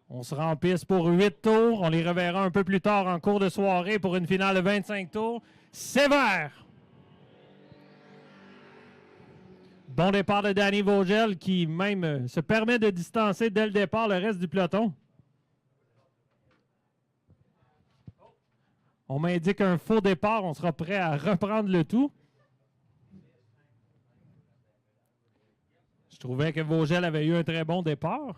On sera en piste pour 8 tours. On les reverra un peu plus tard en cours de soirée pour une finale de 25 tours. C'est vert! Bon départ de Danny Vogel qui même se permet de distancer dès le départ le reste du peloton. On m'indique un faux départ. On sera prêt à reprendre le tout. Je trouvais que Vogel avait eu un très bon départ.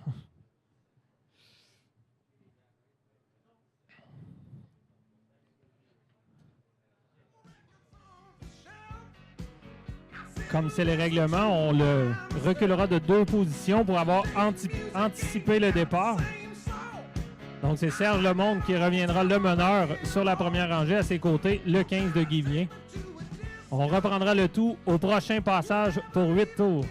Comme c'est le règlement, on le reculera de 2 positions pour avoir anticipé le départ. Donc, c'est Serge Lemonde qui reviendra le meneur sur la première rangée. À ses côtés, le 15 de Guy Vien. On reprendra le tout au prochain passage pour 8 tours.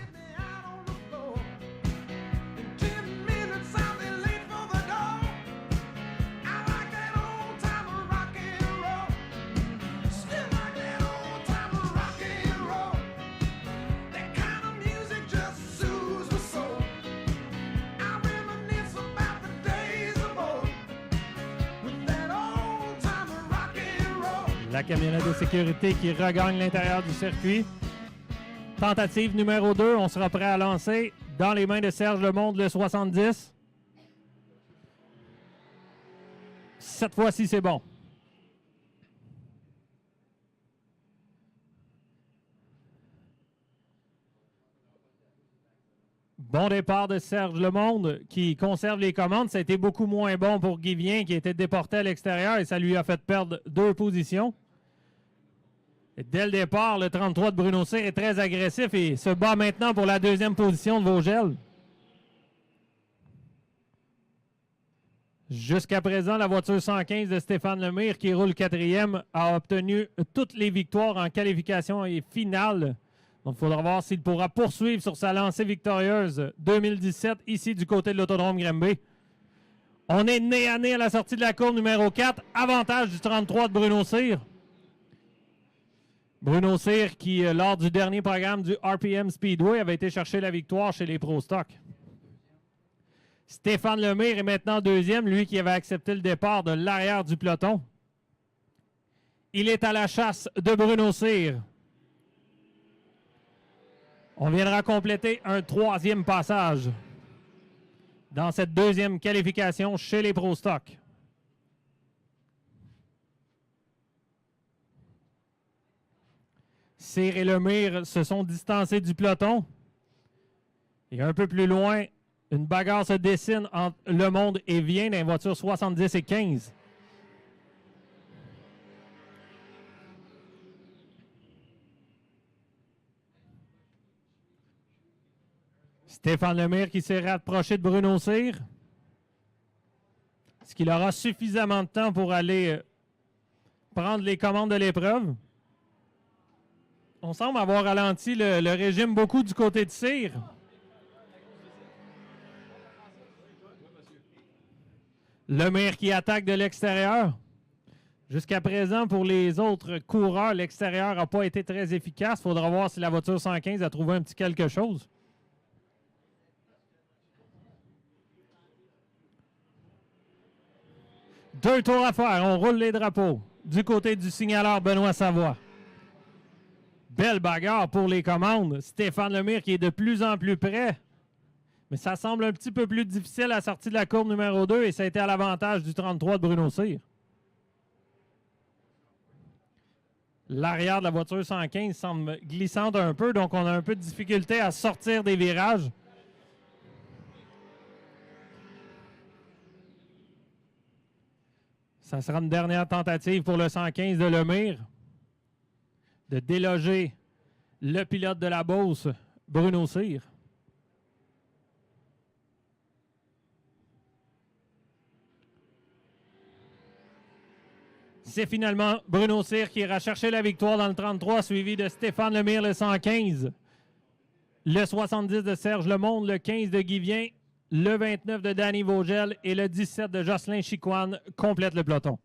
La camionnette de sécurité qui regagne l'intérieur du circuit. Tentative numéro 2, on sera prêt à lancer dans les mains de Serge Lemonde, le 70. Cette fois-ci, c'est bon. Bon départ de Serge Lemonde qui conserve les commandes. Ça a été beaucoup moins bon pour Guy Vien qui était déporté à l'extérieur et ça lui a fait perdre 2 positions. Et dès le départ, le 33 de Bruno Cyr est très agressif et se bat maintenant pour la 2e position de Vogel. Jusqu'à présent, la voiture 115 de Stéphane Lemire qui roule 4e a obtenu toutes les victoires en qualification et finale. Donc, il faudra voir s'il pourra poursuivre sur sa lancée victorieuse 2017 ici du côté de l'Autodrome Granby. On est nez à nez à la sortie de la courbe numéro 4. Avantage du 33 de Bruno Cyr. Bruno Cyr qui, lors du dernier programme du RPM Speedway, avait été chercher la victoire chez les Pro Stock. Stéphane Lemire est maintenant 2e, lui qui avait accepté le départ de l'arrière du peloton. Il est à la chasse de Bruno Cyr. On viendra compléter un 3e passage dans cette 2e qualification chez les Pro Stock. Cyr et Lemire se sont distancés du peloton. Et un peu plus loin, une bagarre se dessine entre Lemonde et Vien dans les voitures 70 et 15. Stéphane Lemire qui s'est rapproché de Bruno Cyr. Est-ce qu'il aura suffisamment de temps pour aller prendre les commandes de l'épreuve? On semble avoir ralenti le régime beaucoup du côté de Cyr. Lemire qui attaque de l'extérieur. Jusqu'à présent, pour les autres coureurs, l'extérieur n'a pas été très efficace. Il faudra voir si la voiture 115 a trouvé un petit quelque chose. Deux tours à faire. On roule les drapeaux. Du côté du signaleur Benoît Savoie. Belle bagarre pour les commandes. Stéphane Lemire qui est de plus en plus près. Mais ça semble un petit peu plus difficile à la sortie de la courbe numéro 2 et ça a été à l'avantage du 33 de Bruno Cyr. L'arrière de la voiture 115 semble glissante un peu, donc on a un peu de difficulté à sortir des virages. Ça sera une dernière tentative pour le 115 de Lemire de déloger le pilote de la Beauce, Bruno Cyr. C'est finalement Bruno Cyr qui ira chercher la victoire dans le 33, suivi de Stéphane Lemire, le 115. Le 70 de Serge Lemonde, le 15 de Guy Vien, le 29 de Danny Vogel et le 17 de Jocelyn Chicoine complètent le peloton.